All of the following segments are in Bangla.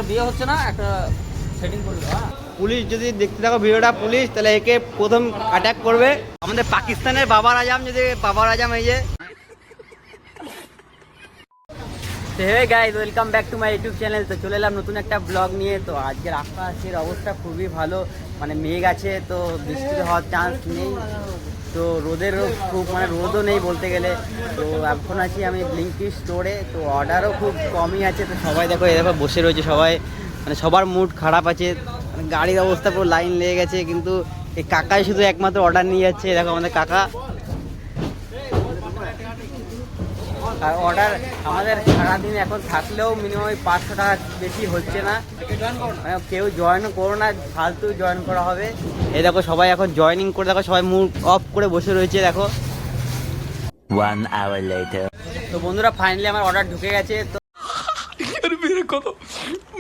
বিয়ে হচ্ছে না, একটা সেটিং করে দাও। পুলিশ যদি দেখতে থাকো ভিডিওটা, পুলিশ তাহলে একে প্রথম অ্যাটাক করবে। আমাদের পাকিস্তানের বাবার আজম, যদি বাবার আজম এই যে। Hey guys, welcome back to my YouTube channel. তো চলে এলাম নতুন একটা ব্লগ নিয়ে। তো আজকের আকাশের অবস্থা খুবই ভালো, মানে মেঘ আছে, তো বৃষ্টি হওয়ার চান্স নেই, তো রোদেরও খুব মানে রোদও নেই বলতে গেলে। তো এখন আছি আমি ব্লিঙ্কিট স্টোরে, তো অর্ডারও খুব কমই আছে। তো সবাই দেখো এরকম বসে রয়েছে, সবাই মানে সবার মুড খারাপ আছে, মানে গাড়ির অবস্থা পুরো লাইন লেগে গেছে। কিন্তু এই কাকাই শুধু একমাত্র অর্ডার নিয়ে যাচ্ছে। দেখো আমাদের কাকা। আর অর্ডার আমাদের সারাদিন এখন থাকলেও মিনিমাম 500 টাকা বেশি হচ্ছে না। কেউ জয়েন করো না, ফালতু জয়েন করা হবে। এই দেখো সবাই এখন জয়েনিং করে, দেখো সবাই মুড অফ করে বসে রয়েছে। দেখো 1 hour later. তো বন্ধুরা ফাইনালি আমার অর্ডার ঢুকে গেছে। তো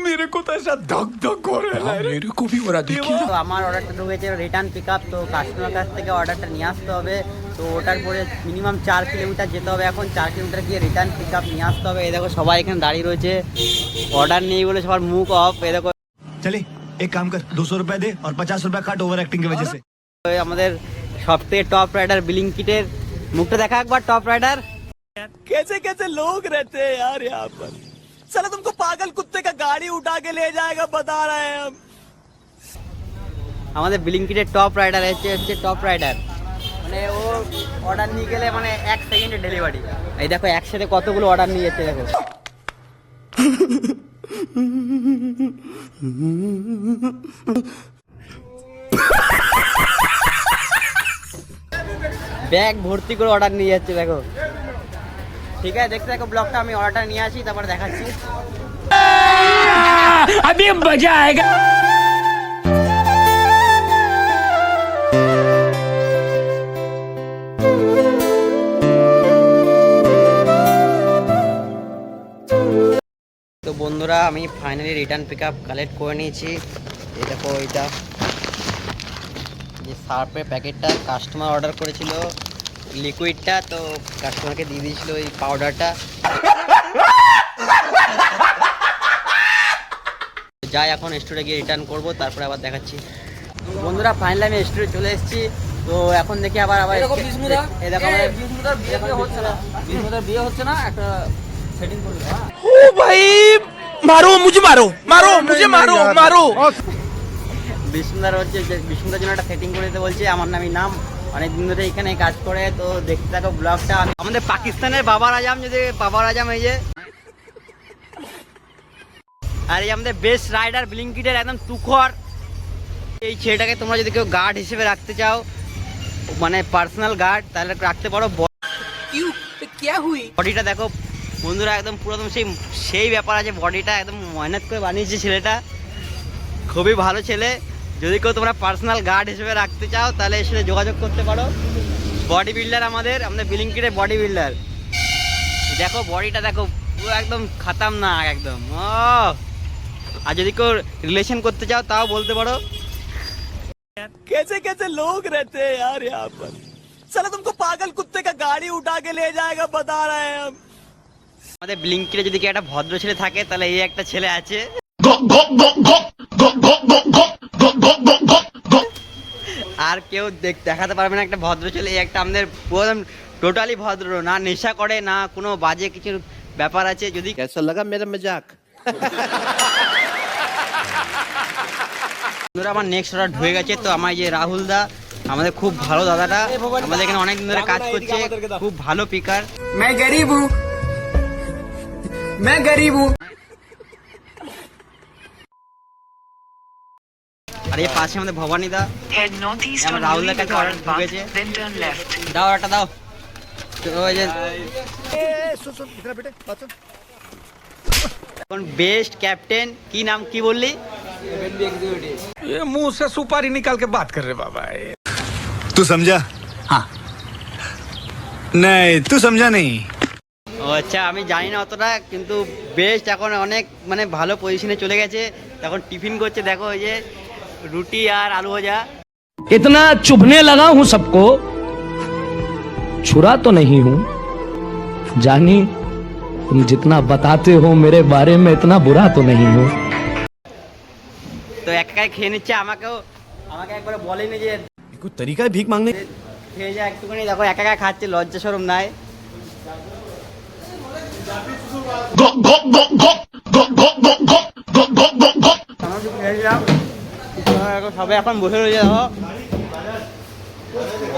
मेरे को तो ऐसा धक धक हो रहा है, मेरे को भी हो रहा देखिए। তো আমার অর্ডারটা ঢুকেছে রিটার্ন পিক আপ। তো কাস্টমার কাছ থেকে অর্ডারটা নিয়ে আসতে হবে। তো ওটার পরে মিনিমাম 4 কিলোমিটার যেতে হবে। এখন 4 কিলোমিটার গিয়ে রিটার্ন পিক আপ নিয়ে আসতে হবে। এই দেখো সবাই এখানে দাঁড়িয়ে রয়েছে, অর্ডার নেই বলে সবার মুখ অফ। এই দেখো चले एक काम कर 200 रुपए दे और 50 रुपए काट ओवर एक्टिंग की वजह से। আমাদের সব থেকে টপ রাইডার ব্লিঙ্কিটের মুখটা দেখা একবার। টপ রাইডার कैसे कैसे लोग रहते हैं यार यहाँ पर, साला तुमको पागल कुत्ते का गाड़ी उठा के ले जाएगा, बता रहे हैं हम। আমাদের ব্লিঙ্কিটের টপ রাইডার হচ্ছে টপ রাইডার, মানে ও অর্ডার নিয়ে গেলে মানে 1 সেকেন্ডে ডেলিভারি। এই দেখো একসাথে কতগুলো অর্ডার নিয়ে যাচ্ছে দেখো। ব্যাগ ভর্তি করে অর্ডার নিয়ে যাচ্ছে দেখো। ঠিক আছে, দেখতে দেখো ব্লগটা, আমি অর্ডারটা নিয়ে আসি তারপরে দেখাচ্ছি। अभी मजा आएगा। তো বন্ধুরা আমি finally return pick up collect করে নিয়েছি। এই দেখো এইটা যে সার্ফের প্যাকেটটা, কাস্টমার অর্ডার করেছিল লিকুইডটা, তো কাস্টমারকে দিয়ে দিয়েছিল ওই পাউডারটা। যাই এখন স্টোরে গিয়ে রিটার্ন করবো, তারপরে আবার দেখাচ্ছি। বন্ধুরা ফাইনালি আমি স্টোরে চলে এসেছি। তো এখন দেখি আবার এই দেখো বিষ্ণুদা, এই দেখো বিষ্ণুদার বিয়ে হচ্ছে না, বিষ্ণুদার বিয়ে হচ্ছে না, একটা সেটিং করে দাও। ओ भाई मारो मुझे, मारो मारो मुझे, मारो मारो। বিষ্ণুদার হচ্ছে বিষ্ণুদার জন্য একটা সেটিং করে দিতে বলছে। আমার নাম অনেকদিন ধরে এখানে কাজ করে। তো দেখতে থাকো ব্লগটা। আমাদের পাকিস্তানের বাবার আজম, যদি বাবার আজম এই যে। আর এই আমাদের বেস্ট রাইডার ব্লিঙ্কিটের একদম তুখর। এই ছেলেটাকে তোমরা যদি কেউ গার্ড হিসেবে রাখতে চাও, মানে পার্সোনাল গার্ড, তাহলে রাখতে পারো। বডিটা দেখো বন্ধুরা, একদম পুরো সেই ব্যাপার আছে। বডিটা একদম মেহনত করে বানিয়েছে ছেলেটা, খুবই ভালো ছেলে। যদি কেউ তোমরা পার্সোনাল গার্ড হিসেবে রাখতে চাও তাহলে এর সাথে যোগাযোগ করতে পারো। বডি বিল্ডার আমাদের ব্লিঙ্কিটের বডি বিল্ডার। দেখো বডিটা দেখো পুরো একদম খতরনাক একদম। আর যদি কেউ রিলেশন করতে চাও তাও বলতে পারো। कैसे कैसे लोग रहते हैं यार यहाँ पर, साला तुमको पागल कुत्ते का गाड़ी उठा के ले जाएगा, बता रहे हैं हम। আমাদের ব্লিঙ্কিটে যদি কি একটা ভদ্র ছেলে থাকে তাহলে এই একটা ছেলে আছে। আর কেউ দেখাতে পারবে না একটা ভদ্র ছেলে। এই একটা আমাদের পুরো টোটালি ভদ্র, না নেশা করে না কোনো বাজে কিছু ব্যাপার আছে। যদি कैसा लगा मेरा मजाक? আমার নেক্সট অর্ডার ঢুকে গেছে। তো আমার যে রাহুল দা, আমাদের খুব ভালো দাদাটা, আমাদের এখানে অনেকদিন ধরে কাজ করছে, খুব ভালো পিকার। मैं गरीब हूँ, मैं गरीब हूँ। আর এই পাশে আমাদের ভবানী দা, আমার রাহুল দার কাছে অর্ডার ঢুকেছে। দাও অর্ডারটা দাও। তো ওই যে এখন বেস্ট ক্যাপ্টেন, কি নাম কি বললি? ये मुंह से सुपारी निकाल के बात कर रहे बाबा। तू समझा? हाँ नहीं, तू समझा नहीं। ও আচ্ছা, আমি জানি না অতটা, কিন্তু বেস্ট এখন অনেক মানে ভালো পজিশনে চলে গেছে। এখন টিফিন করছে দেখো, ওই যে রুটি আর আলু ভাজা। इतना चुभने लगा हूं सबको, छुरा तो नहीं हूं, जानी तुम जितना बताते हो मेरे बारे में इतना बुरा तो नहीं हो। তো একাই খেয়ে নিচ্ছে, আমাকে একবার বলেনি যে कोई तरीका है भीख मांगने খেয়ে যা একটুখানি। দেখো একা খাচ্ছে, লজ্জা শরম নাই। সবাই এখন বসে রয়েছে। দেখো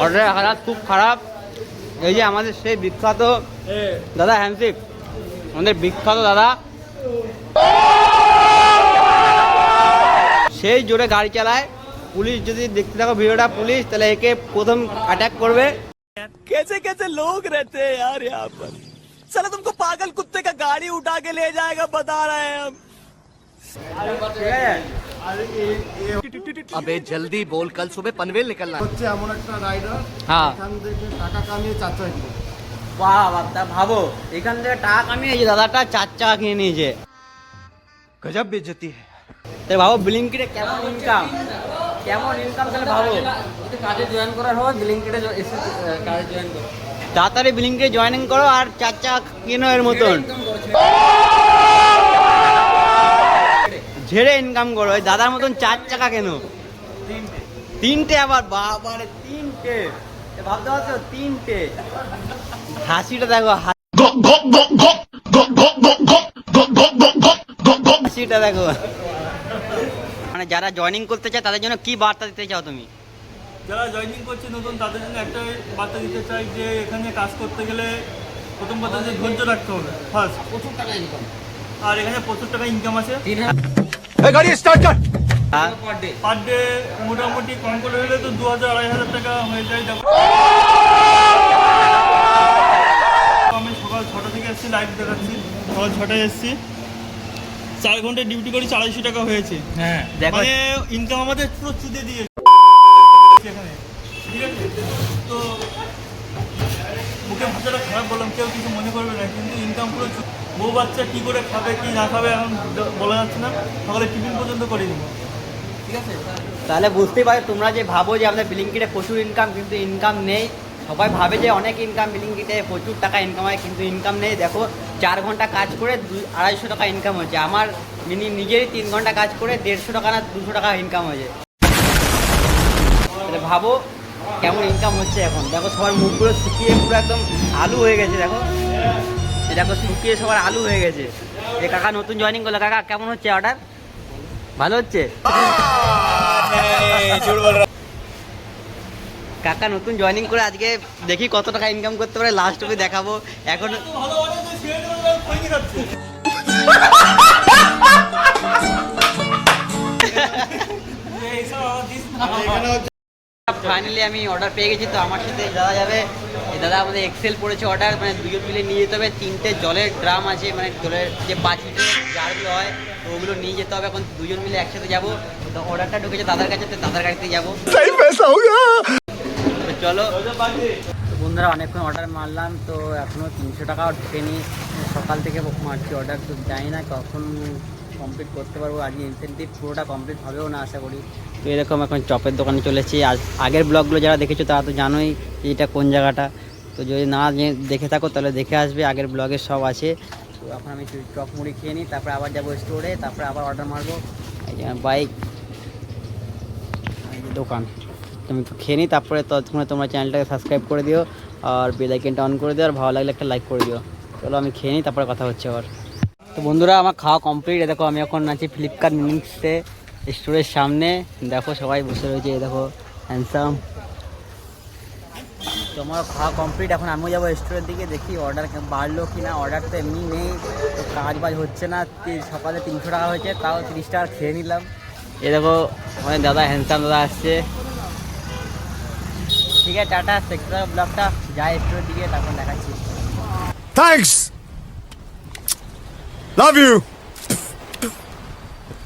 অর্ডারের হালাত খুব খারাপ। এই যে আমাদের সেই বিখ্যাত দাদা হ্যান্ডশিপ, আমাদের বিখ্যাত দাদা সেই জোরে গাড়ি চালায়। পুলিশ যদি দেখতে থাকো ভিডিওটা, পুলিশ তাহলে একে প্রথম অ্যাটাক করবে। कैसे कैसे लोग रहते हैं यार यहाँ पर। साला तुमको पागल कुत्ते का गाड़ी उठा के ले जाएगा बता रहे हैं हम। ঠিক আছে? अबे जल्दी बोल, कल सुबह पनवेल निकलना है। হচ্ছে এমন একটা রাইডার হ্যাঁ, এখান থেকে টাকা কামিয়ে চাচা হইতো। বাহ বাহ, তা ভাবো এখান থেকে টাকা কামিয়ে এই যে দাদাটা 4 চাকা কিনে নিয়েছে। गजब बेइज्जती है। তাই ভাবো ব্লিঙ্কিটে কেমন ইনকাম তাহলে ভাবো। যদি কাজে জয়েন করার হয় ব্লিঙ্কিটে এসে কাজে জয়েন করো। তাড়াতাড়ি ব্লিঙ্কিটে জয়েনিং করো আর 4 চাকা কিনো এর মতন। ঝেড়ে ইনকাম করো, ওই দাদার মতন 4 চাকা কেন, 3টে আবার, বাবারে 3টে, ভাবতে পারছো 3টে। হাসিটা দেখো, হাসিটা দেখো। মানে যারা জয়েনিং করতে চায় তাদের জন্য কি বার্তা দিতে চাও তুমি? যারা জয়েনিং করছে নতুন তাদের জন্য একটা বার্তা দিতে চাই যে এখানে কাজ করতে গেলে প্রথম কথা যে ধৈর্য রাখতে হবে ফার্স্ট, প্রচুর টাকা ইনকাম, আর এখানে প্রচুর টাকা ইনকাম আছে। 3000 गाड़ी स्टार्ट कर। Per day. পার ডে মোটামুটি কম করে হলে তো 2000-2500 টাকা হয়ে যায়। দেখো আমি সকাল 6টা থেকে এসেছি, লাইভ দেখাচ্ছি, সকাল 6টায় এসেছি, 4 ঘন্টা ডিউটি করি, 250 টাকা হয়েছে। হ্যাঁ দেখো মানে ইনকাম আমাদের পুরো চুদে দিয়ে এখানে, ঠিক আছে? তো মুখে ভাষাটা খারাপ বললাম, কেউ কিছু মনে করবে না, কিন্তু ইনকাম পুরো বউ বাচ্চা কী করে খাবে কি না খাবে এখন বলা যাচ্ছে না, সকালে টিফিন পর্যন্ত করে দেবো, ঠিক আছে? তাহলে বুঝতেই পারো তোমরা যে ভাবো যে আমাদের ব্লিঙ্কিটে প্রচুর ইনকাম, কিন্তু ইনকাম নেই। সবাই ভাবে যে অনেক ইনকাম ব্লিঙ্কিটে, প্রচুর টাকা ইনকাম হয়, কিন্তু ইনকাম নেই। দেখো 4 ঘন্টা কাজ করে 250 টাকা ইনকাম হচ্ছে। আমার নিজেরই 3 ঘন্টা কাজ করে 150 টাকা না 200 টাকা ইনকাম হয়েছে। তাহলে ভাবো কেমন ইনকাম হচ্ছে এখন। দেখো সবার মুখগুলো শুকিয়ে পুরো একদম আলু হয়ে গেছে। দেখো দেখো শুকিয়ে সবার আলু হয়ে গেছে। যে কাকা নতুন জয়েনিং করলো, কাকা কেমন হচ্ছে অর্ডার? ভালো হচ্ছে? কাকা নতুন জয়েনিং করে আজকে দেখি কত টাকা ইনকাম করতে পারে, লাস্ট অবধি দেখাবো। এখন ভালো মানে যে ছেড়ে দেবো খৈনি খাচ্ছে। ফাইনালি আমি অর্ডার পেয়ে গেছি। তো আমার সাথে দাদা যাবে, এই দাদা আমাদের এক্সেল পড়েছে অর্ডার, মানে 2জন মিলে নিয়ে যেতে হবে। 3টে জলের ড্রাম আছে, মানে জলের যে 5 লিটারের জারগুলো হয়, তো ওগুলো নিয়ে যেতে হবে। এখন 2জন মিলে একসাথে যাবো। তো অর্ডারটা ঢুকেছে দাদার কাছে, তো দাদার গাড়িতে যাবো। তো চলো বন্ধুরা, অনেকক্ষণ অর্ডার মারলাম, তো এখনও 300 টাকাও ঢুকেনি। সকাল থেকে মারছি অর্ডার, তো জানি না কখন কমপ্লিট করতে পারবো। আজকে ইনসেন্টিভ পুরোটা কমপ্লিট হবেও না আশা করি। তো এরকম এখন চপের দোকানে চলেছি। আগের ব্লগগুলো যারা দেখেছো তারা তো জানোই যে এটা কোন জায়গাটা। তো যদি না দেখে থাকো তাহলে দেখে আসবে, আগের ব্লগে সব আছে। তো এখন আমি চপ মুড়ি খেয়ে নিই, তারপরে আবার যাবো স্টোরে, তারপরে আবার অর্ডার মারবো। এই যে বাইক, দোকান, তুমি একটু খেয়ে নিই, তারপরে ততক্ষণে তোমরা চ্যানেলটাকে সাবস্ক্রাইব করে দিও আর বেল আইকনটা অন করে দিও, আর ভালো লাগলে একটা লাইক করে দিও। চলো আমি খেয়ে নিই, তারপরে কথা হচ্ছে আবার। তো বন্ধুরা আমার খাওয়া কমপ্লিট। দেখো আমি এখন আছি ফ্লিপকার্ট মিনিটসে স্টোরের সামনে। দেখো সবাই বসে রয়েছে, দেখো হ্যান্ডসাম। তো আমার খাওয়া কমপ্লিট, এখন আমিও যাবো স্টোরের দিকে, দেখি অর্ডার বাড়লো কি না। অর্ডার তো এমনি নেই, তো কাজ বাজ হচ্ছে না। সকালে 300 টাকা হয়েছে, তাও 30 টাকা খেয়ে নিলাম। এ দেখো আমাদের দাদা হ্যান্ডসাম দাদা আসছে। ঠিক আছে, টাটা। সেক্টর ব্লগটা যায় স্টোরের দিকে, তারপর দেখাচ্ছি। Thanks love you